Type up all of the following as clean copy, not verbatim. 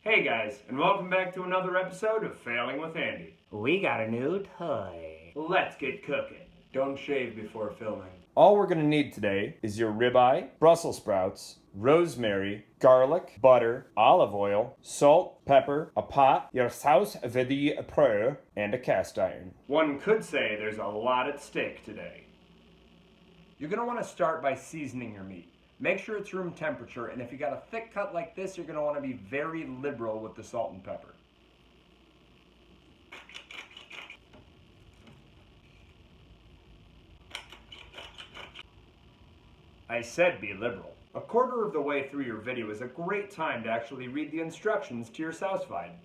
Hey guys, and welcome back to another episode of Failing with Andy. We got a new toy. Let's get cooking. Don't shave before filming. All we're gonna need today is your ribeye, Brussels sprouts, rosemary, garlic, butter, olive oil, salt, pepper, a pot, your Sous Vide pro, and a cast iron. One could say there's a lot at stake today. You're gonna wanna start by seasoning your meat. Make sure it's room temperature, and if you got a thick cut like this, you're gonna wanna be very liberal with the salt and pepper. I said be liberal. A quarter of the way through your video is a great time to actually read the instructions to your Sous Vide.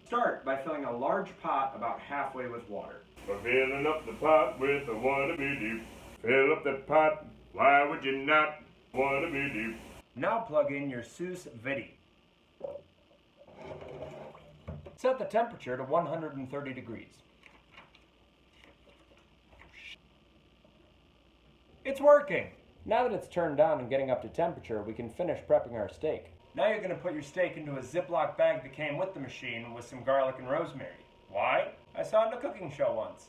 Start by filling a large pot about halfway with water. We're filling up the pot with the wannabe deep. Fill up the pot, why would you not wannabe deep? Now plug in your Sous Vide. Set the temperature to 130 degrees. It's working! Now that it's turned on and getting up to temperature, we can finish prepping our steak. Now you're going to put your steak into a Ziploc bag that came with the machine with some garlic and rosemary. Why? I saw it in a cooking show once.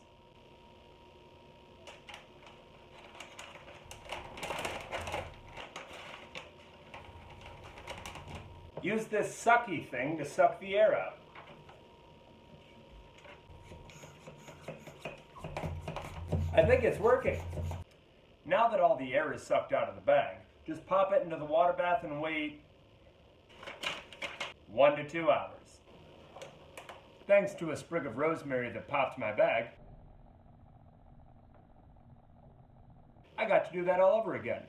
Use this sucky thing to suck the air out. I think it's working. Now that all the air is sucked out of the bag, just pop it into the water bath and wait 1 to 2 hours. Thanks to a sprig of rosemary that popped my bag, I got to do that all over again.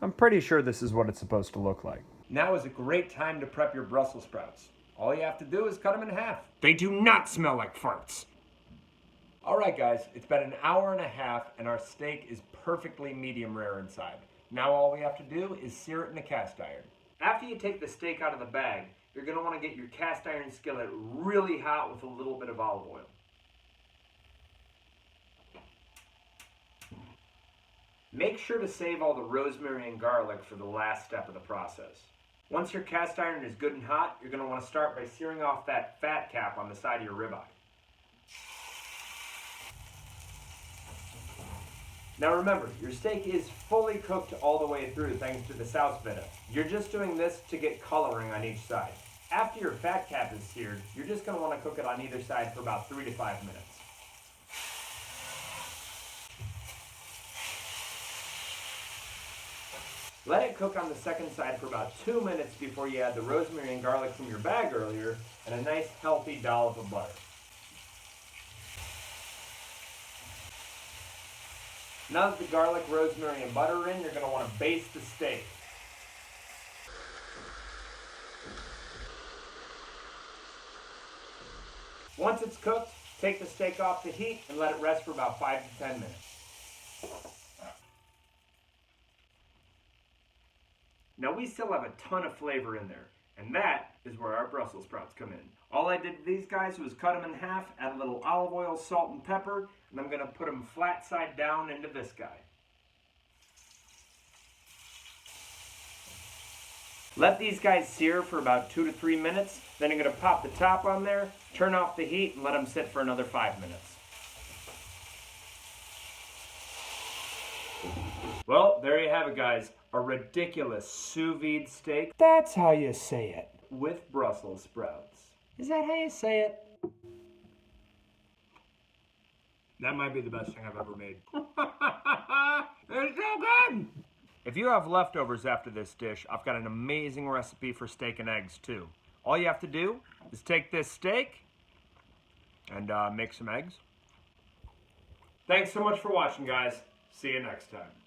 I'm pretty sure this is what it's supposed to look like. Now is a great time to prep your Brussels sprouts. All you have to do is cut them in half. They do not smell like farts. Alright guys, it's been an hour and a half and our steak is perfectly medium rare inside. Now all we have to do is sear it in a cast iron. After you take the steak out of the bag, you're going to want to get your cast iron skillet really hot with a little bit of olive oil. Make sure to save all the rosemary and garlic for the last step of the process. Once your cast iron is good and hot, you're going to want to start by searing off that fat cap on the side of your ribeye. Now remember, your steak is fully cooked all the way through thanks to the Sous Vide. You're just doing this to get coloring on each side. After your fat cap is seared, you're just going to want to cook it on either side for about 3 to 5 minutes. Let it cook on the second side for about 2 minutes before you add the rosemary and garlic from your bag earlier and a nice healthy dollop of butter. Now that the garlic, rosemary, and butter are in, you're going to want to baste the steak. Once it's cooked, take the steak off the heat and let it rest for about 5 to 10 minutes. Now we still have a ton of flavor in there, and that is where our Brussels sprouts come in. All I did to these guys was cut them in half, add a little olive oil, salt, and pepper, and I'm going to put them flat side down into this guy. Let these guys sear for about 2 to 3 minutes, then I'm going to pop the top on there, turn off the heat, and let them sit for another 5 minutes. Well, there you have it guys, a ridiculous sous vide steak. That's how you say it. With Brussels sprouts. Is that how you say it? That might be the best thing I've ever made. It's so good! If you have leftovers after this dish, I've got an amazing recipe for steak and eggs too. All you have to do is take this steak and make some eggs. Thanks so much for watching guys. See you next time.